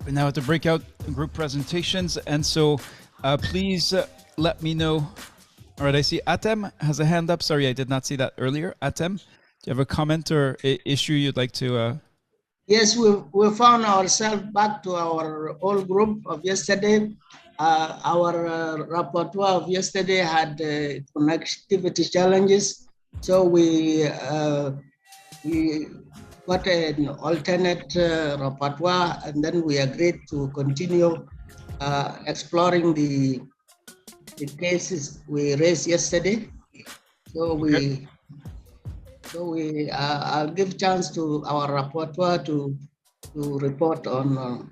We're now at the breakout group presentations, and so please let me know. All right, I see Atem has a hand up. Sorry, I did not see that earlier. Atem, do you have a comment or issue you'd like to? Yes, we found ourselves back to our old group of yesterday. Our rapporteur of yesterday had connectivity challenges, so we got an alternate rapporteur, and then we agreed to continue exploring the cases we raised yesterday. So I'll give chance to our rapporteur to report on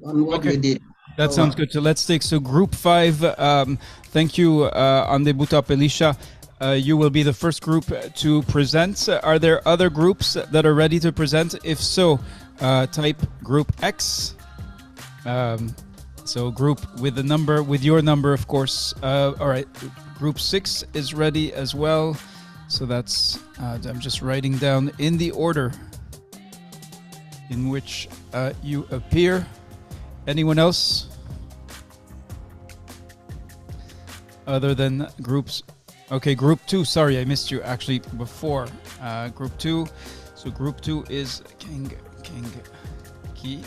what we did. That sounds good. So let's take group 5. Thank you, Ande Butap Elisha. You will be the first group to present. Are there other groups that are ready to present? If so, type group X. So group with the number, with your number, of course. All right, group 6 is ready as well. So that's, I'm just writing down in the order in which you appear. Anyone else? Other than groups? Okay, group 2, sorry, I missed you actually before. Group 2, so group 2 is King Ki.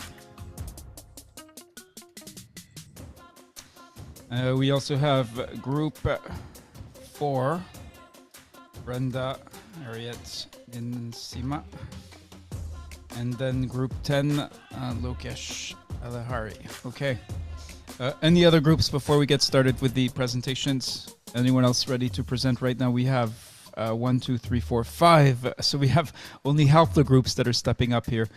We also have group 4, Brenda, Harriet, Insima. And then group 10, Lokesh Alahari. Okay. Any other groups before we get started with the presentations? Anyone else ready to present right now? We have 1, 2, 3, 4, 5. So we have only half the groups that are stepping up here.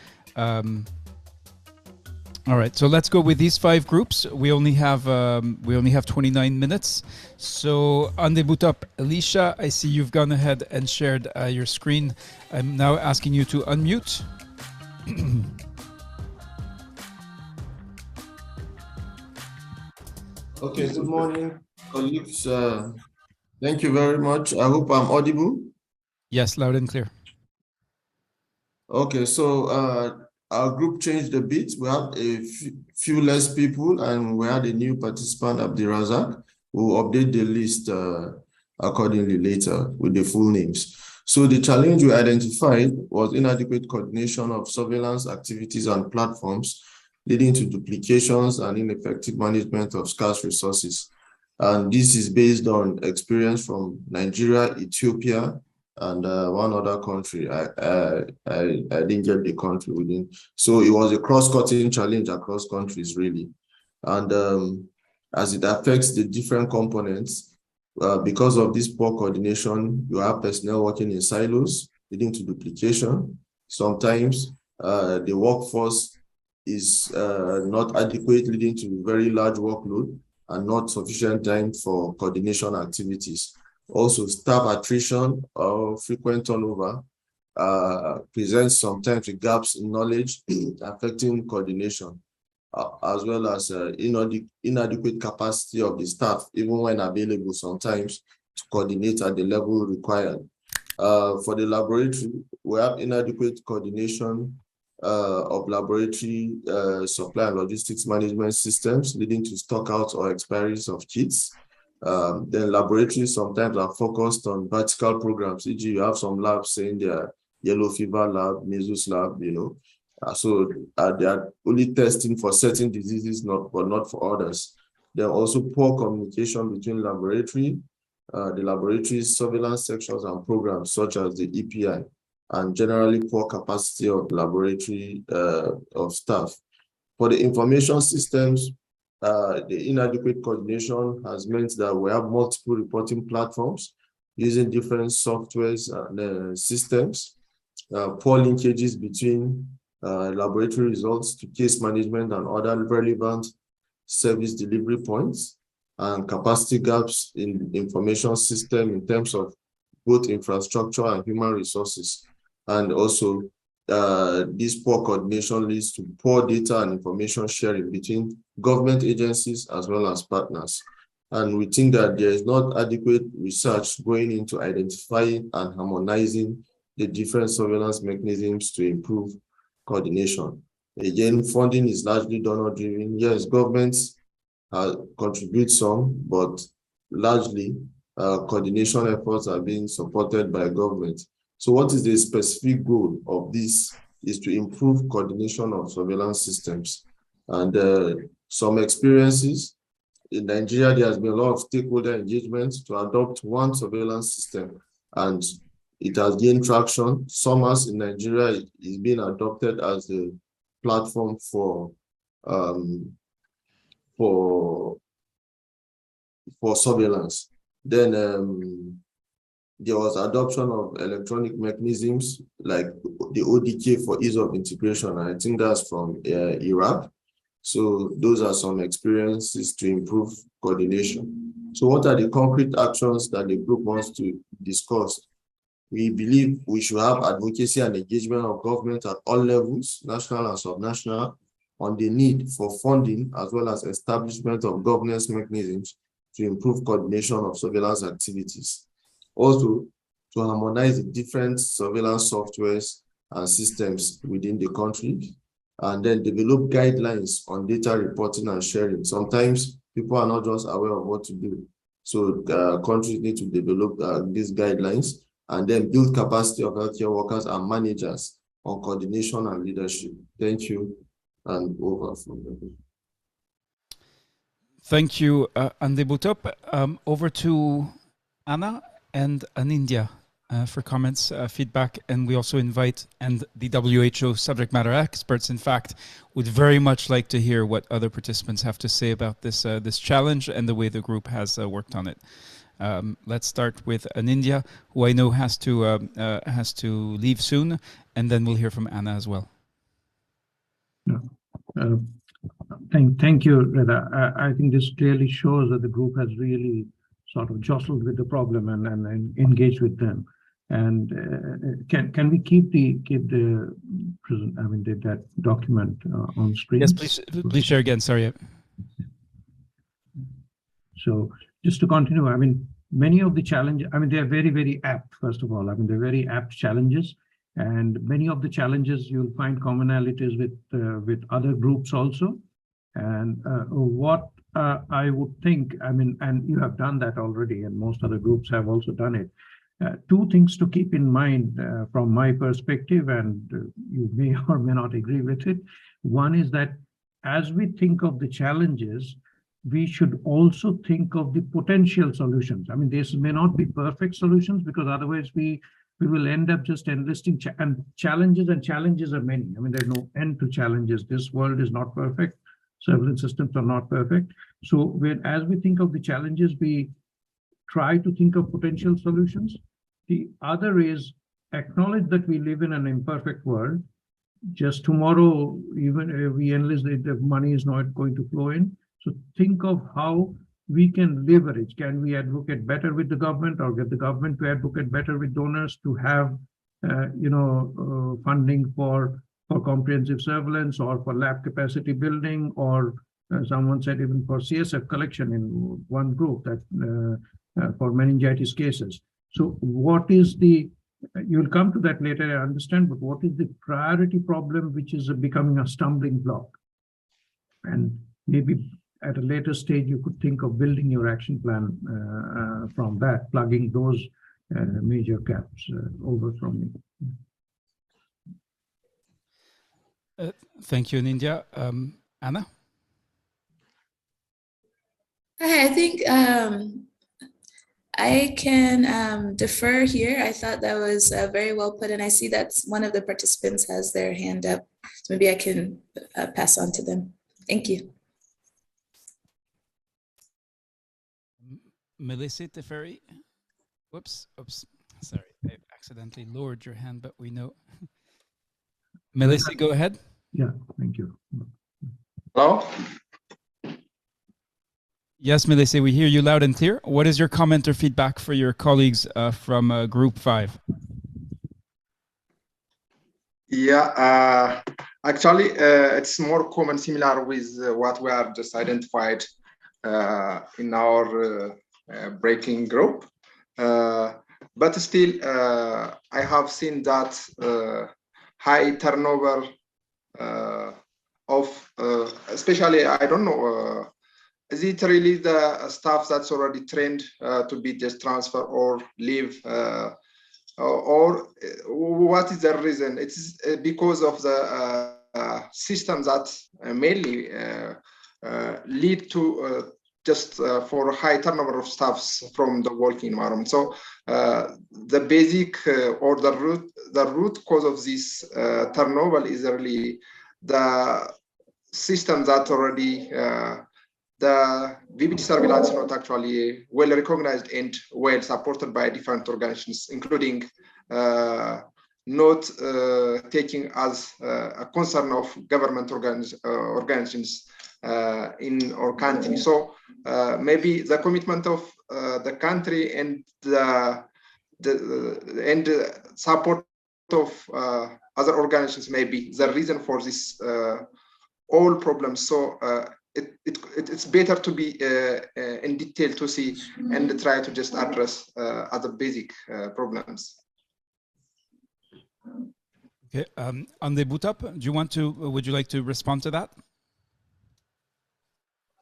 All right, so let's go with these 5 groups. We only have 29 minutes. So Ande Butap Elisha, I see you've gone ahead and shared your screen. I'm now asking you to unmute. Okay, good morning, colleagues. Thank you very much. I hope I'm audible. Yes, loud and clear. Okay, so our group changed a bit. We have a few less people, and we had a new participant, Abdirazak, who will update the list accordingly later with the full names. So the challenge we identified was inadequate coordination of surveillance activities and platforms, leading to duplications and ineffective management of scarce resources. And this is based on experience from Nigeria, Ethiopia, and one other country. I didn't get the country within. So it was a cross-cutting challenge across countries, really. And as it affects the different components, because of this poor coordination, you have personnel working in silos, leading to duplication. Sometimes the workforce is not adequate, leading to very large workload and not sufficient time for coordination activities. Also, staff attrition or frequent turnover presents sometimes with gaps in knowledge affecting coordination, as well as inadequate capacity of the staff, even when available sometimes, to coordinate at the level required. For the laboratory, we have inadequate coordination of laboratory supply and logistics management systems, leading to stockouts or expiries of kits. Then laboratories sometimes are focused on vertical programs, e.g. you have some labs saying they are yellow fever lab, measles lab, you know. So they are only testing for certain diseases, but not for others. There are also poor communication between the laboratories, surveillance sections and programs such as the EPI, and generally poor capacity of laboratory of staff. For the information systems, the inadequate coordination has meant that we have multiple reporting platforms using different softwares and systems, poor linkages between laboratory results to case management and other relevant service delivery points, and capacity gaps in the information system in terms of both infrastructure and human resources. And also, this poor coordination leads to poor data and information sharing between government agencies as well as partners. And we think that there is not adequate research going into identifying and harmonizing the different surveillance mechanisms to improve coordination. Again, funding is largely donor-driven. Yes, governments contribute some, but largely coordination efforts are being supported by government. So what is the specific goal of this is to improve coordination of surveillance systems. And some experiences in Nigeria, there has been a lot of stakeholder engagement to adopt one surveillance system, and it has gained traction. SOMAS in Nigeria is being adopted as the platform for surveillance. Then there was adoption of electronic mechanisms like the ODK for ease of integration. I think that's from Iraq. So those are some experiences to improve coordination. So what are the concrete actions that the group wants to discuss? We believe we should have advocacy and engagement of government at all levels, national and subnational, on the need for funding as well as establishment of governance mechanisms to improve coordination of surveillance activities. Also, to harmonize the different surveillance softwares and systems within the country, and then develop guidelines on data reporting and sharing. Sometimes people are not just aware of what to do. So countries need to develop these guidelines and then build capacity of healthcare workers and managers on coordination and leadership. Thank you. And over from there. Thank you, Andebutop. Over to Anna and Anindya for comments, feedback, and we also invite the WHO subject matter experts, in fact, would very much like to hear what other participants have to say about this this challenge and the way the group has worked on it. Let's start with Anindya, who I know has to leave soon, and then we'll hear from Anna as well. Thank you, Reda. I think this clearly shows that the group has really sort of jostled with the problem and engaged with them. And can we keep the present? I mean, that document on screen? Yes, please share again. Sorry. So just to continue, I mean, many of the challenges, I mean, they are very, very apt. First of all, I mean, they're very apt challenges, and many of the challenges you'll find commonalities with other groups also. And what I would think, I mean, and you have done that already, and most other groups have also done it. Two things to keep in mind from my perspective, and you may or may not agree with it. One is that as we think of the challenges, we should also think of the potential solutions. I mean, these may not be perfect solutions, because otherwise we will end up just enlisting challenges, and challenges are many. I mean, there's no end to challenges. This world is not perfect. Surveillance systems are not perfect. So as we think of the challenges, we try to think of potential solutions. The other is acknowledge that we live in an imperfect world. Just tomorrow, even if we enlist, the money is not going to flow in. So think of how we can leverage. Can we advocate better with the government, or get the government to advocate better with donors to have, funding for comprehensive surveillance, or for lab capacity building, or someone said even for CSF collection in one group, that for meningitis cases. So what is you'll come to that later, I understand, but what is the priority problem which is becoming a stumbling block? And maybe at a later stage, you could think of building your action plan from that, plugging those major gaps. Over from me. Thank you, Anindya. Anna? Hi, I think I can defer here. I thought that was very well put, and I see that one of the participants has their hand up. So maybe I can pass on to them. Thank you. Melissa Teferi? Whoops, sorry, I accidentally lowered your hand, but we know. Melissa, go ahead. Yeah, thank you. Hello? Yes, Melissa, we hear you loud and clear. What is your comment or feedback for your colleagues from Group 5? Yeah, actually, it's more common, similar with what we have just identified in our breaking group. But still, I have seen that high turnover of, especially, I don't know, is it really the staff that's already trained to be just transfer or leave, or what is the reason? It's because of the systems that mainly lead to just for high turnover of staffs from the working environment. So the basic or the root cause of this turnover is really the system that already the VPD surveillance is not actually well recognized and well supported by different organizations, including not taking as a concern of government organizations in our country. So maybe the commitment of the country and the support of other organizations may be the reason for this all problems. So it's better to be in detail to see and try to just address other basic problems. Okay, Ande Butap, would you like to respond to that?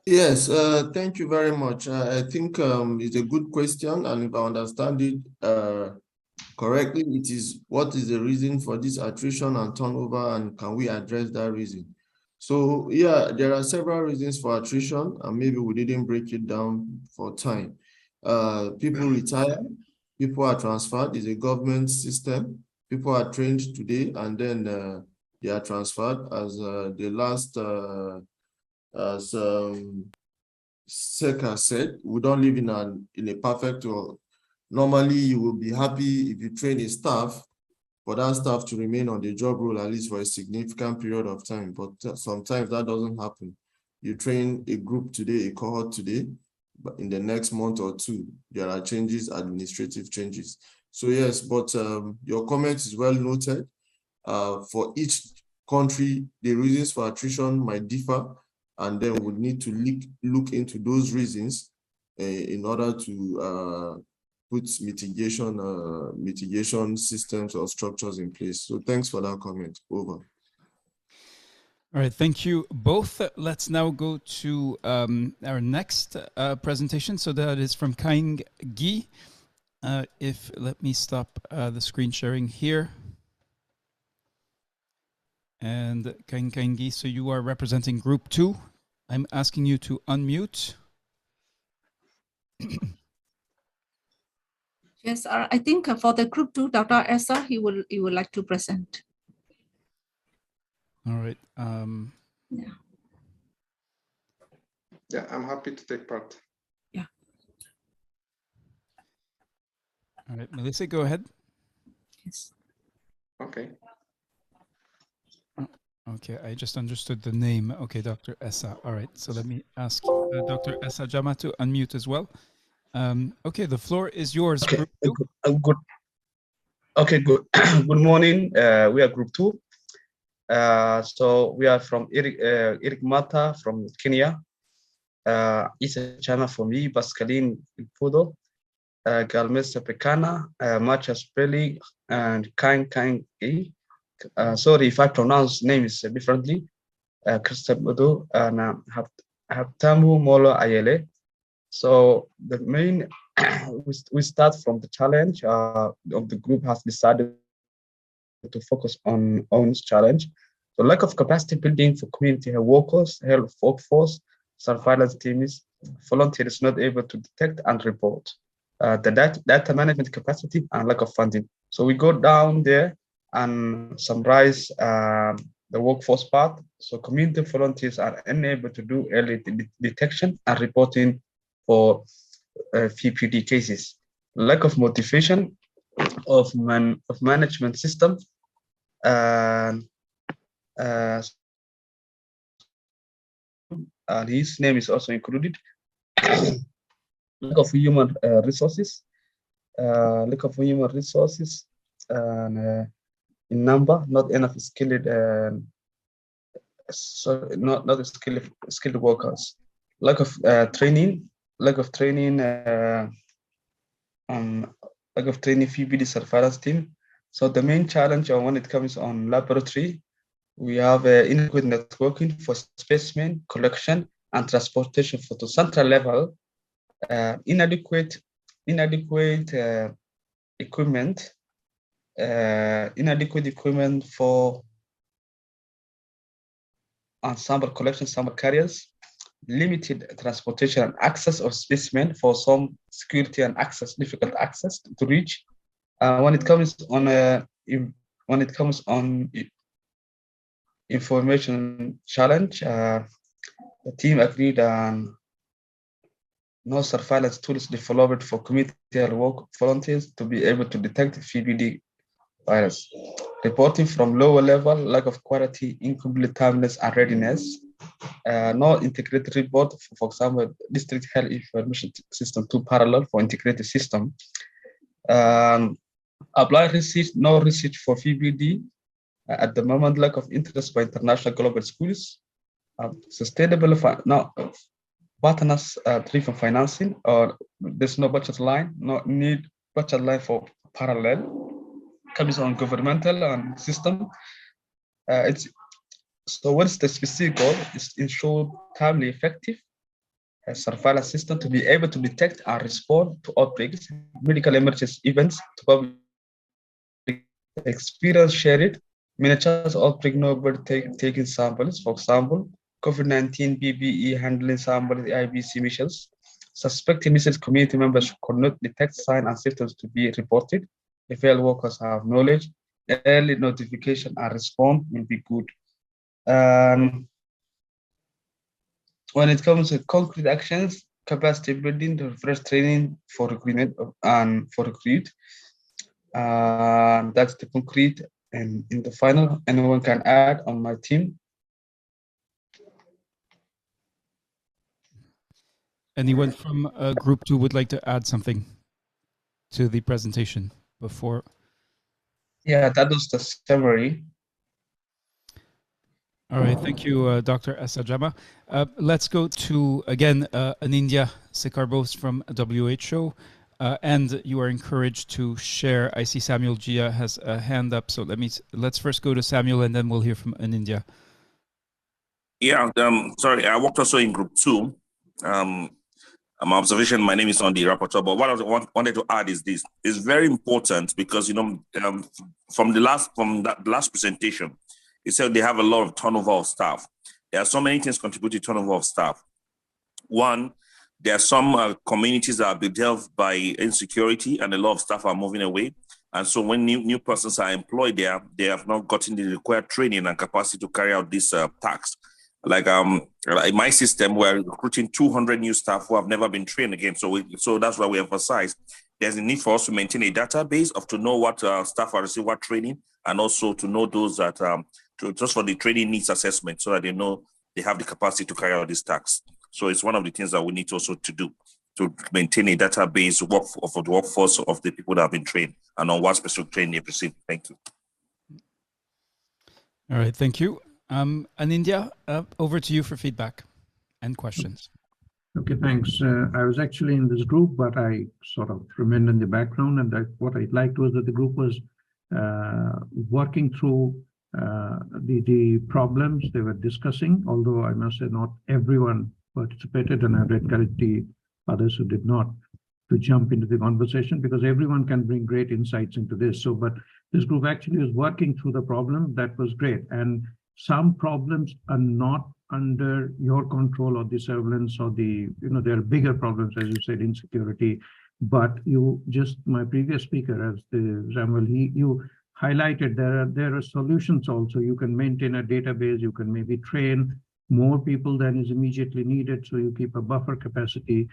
Yes, thank you very much. I think it's a good question, and if I understand it correctly, it is what is the reason for this attrition and turnover, and can we address that reason? So yeah, there are several reasons for attrition, and maybe we didn't break it down for time. People retire, people are transferred. It's a government system. People are trained today, and then they are transferred. As the last, as Seka said, we don't live in a perfect world. Normally, you will be happy if you train a staff, for that staff to remain on the job role at least for a significant period of time. But sometimes that doesn't happen. You train a group today, a cohort today, but in the next month or two, there are changes, administrative changes. So yes, but your comment is well noted. For each country, the reasons for attrition might differ, and then we need to look into those reasons in order to put mitigation systems or structures in place. So thanks for that comment. Over. All right, thank you both. Let's now go to our next presentation. So that is from Kaing Gi. Let me stop the screen sharing here. And Kaing Gi, so you are representing Group 2. I'm asking you to unmute. Yes, I think for the Group 2, Dr. Essa, he would like to present. All right. Yeah, I'm happy to take part. Yeah. All right, Melissa, go ahead. Yes. Okay. Okay, I just understood the name. Okay, Dr. Essa. All right, so let me ask Dr. Essa Jama to unmute as well. Okay, the floor is yours. Okay, Group 2. good. Okay, good. Good morning. We are Group 2. So we are from Eric Mata from Kenya. Isa Chana for me, Pascaline Pudo, Galmesa Pekana, Macha Spelling, and Kaing E. Sorry if I pronounce names differently. Christopher Bodo and Haptamu Molo Ayele. So the main, we start from the challenge of the group has decided to focus on this challenge. The lack of capacity building for community health workers, health workforce, surveillance teams, volunteers not able to detect and report. The data management capacity and lack of funding. So we go down there and summarize the workforce part. So community volunteers are unable to do early detection and reporting for VPD cases. Lack of motivation of management system, and his name is also included. Lack of human resources, and in number, not enough skilled, not skilled workers. Lack of training, lack of training VPD surveillance team. So the main challenge when it comes on laboratory We have inadequate networking for specimen collection and transportation for the central level. Inadequate equipment. Inadequate equipment for sample collection, sample carriers. Limited transportation and access of specimen for some security and access, difficult access to reach. When it comes on information challenge, the team agreed on no surveillance tools developed for community health work volunteers to be able to detect VPD virus. Reporting from lower level, lack of quality, incomplete timeliness and readiness. No integrated report, for example, district health information system 2 parallel for integrated system. Applied research, no research for VPD. At the moment, lack of interest by international global schools. Sustainable, partners driven financing, or there's no budget line, no need budget line for parallel. Comes on governmental and system. So what's the specific goal? Is ensure timely, effective surveillance system to be able to detect and respond to outbreaks, medical emergency events, to public experience shared. Miniatures outbreak nobody taking samples, for example, COVID-19 BBE handling samples, IBC missions. Suspected missions community members could not detect signs and symptoms to be reported. If health workers have knowledge, early notification and response will be good. When it comes to concrete actions, capacity building, refresh training for recruitment and for recruit. That's the concrete. And in the final, anyone can add on my team. Anyone from group 2 would like to add something to the presentation before? Yeah, that was the summary. All right, thank you, Dr. Esajama. Let's go to, again, Anindya Sekarbos from WHO. And you are encouraged to share. I see Samuel Gia has a hand up, so let's first go to Samuel and then we'll hear from Anindya. Yeah, sorry, I worked also in group 2. My observation, my name is on the rapporteur, but what I wanted to add is this. It's very important because, you know, from the last presentation, it said they have a lot of turnover of staff. There are so many things contributing to turnover of staff. One, there are some communities that are bedealt by insecurity and a lot of staff are moving away. And so when new persons are employed there, they have not gotten the required training and capacity to carry out this task. Like in my system, we're recruiting 200 new staff who have never been trained again. So that's why we emphasize there's a need for us to maintain a database to know what staff are receiving what training, and also to know those that just for the training needs assessment, so that they know they have the capacity to carry out these tasks. So it's one of the things that we need also to do, to maintain a database of the workforce of the people that have been trained and on what specific training they've received. Thank you. All right, thank you. Anindya, over to you for feedback and questions. Okay, thanks. I was actually in this group, but I sort of remained in the background. And what I liked was that the group was working through the problems they were discussing, although I must say not everyone participated, and I would encourage the others who did not to jump into the conversation, because everyone can bring great insights into this. So, but this group actually was working through the problem. That was great. And some problems are not under your control or the surveillance or the, there are bigger problems, as you said, insecurity. But my previous speaker, as Samuel, you highlighted there are solutions also. You can maintain a database, you can maybe train more people than is immediately needed, so you keep a buffer capacity,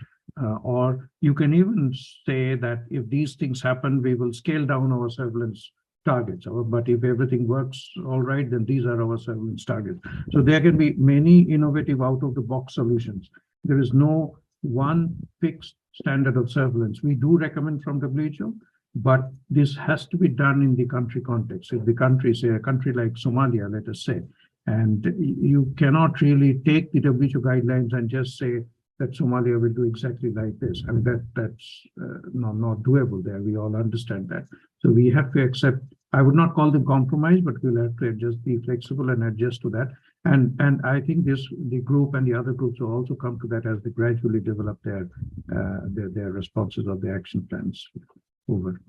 or you can even say that if these things happen, we will scale down our surveillance targets. But if everything works all right, then these are our surveillance targets. So there can be many innovative out-of-the-box solutions. There is no one fixed standard of surveillance. We do recommend from WHO, but this has to be done in the country context. If the country, say a country like Somalia, let us say, and you cannot really take the WHO guidelines and just say that Somalia will do exactly like this. I mean, that's not doable there. We all understand that. So we have to accept I would not call them compromise, but we'll have to just be flexible and adjust to that. And I think the group and the other groups will also come to that as they gradually develop their responses or their action plans over.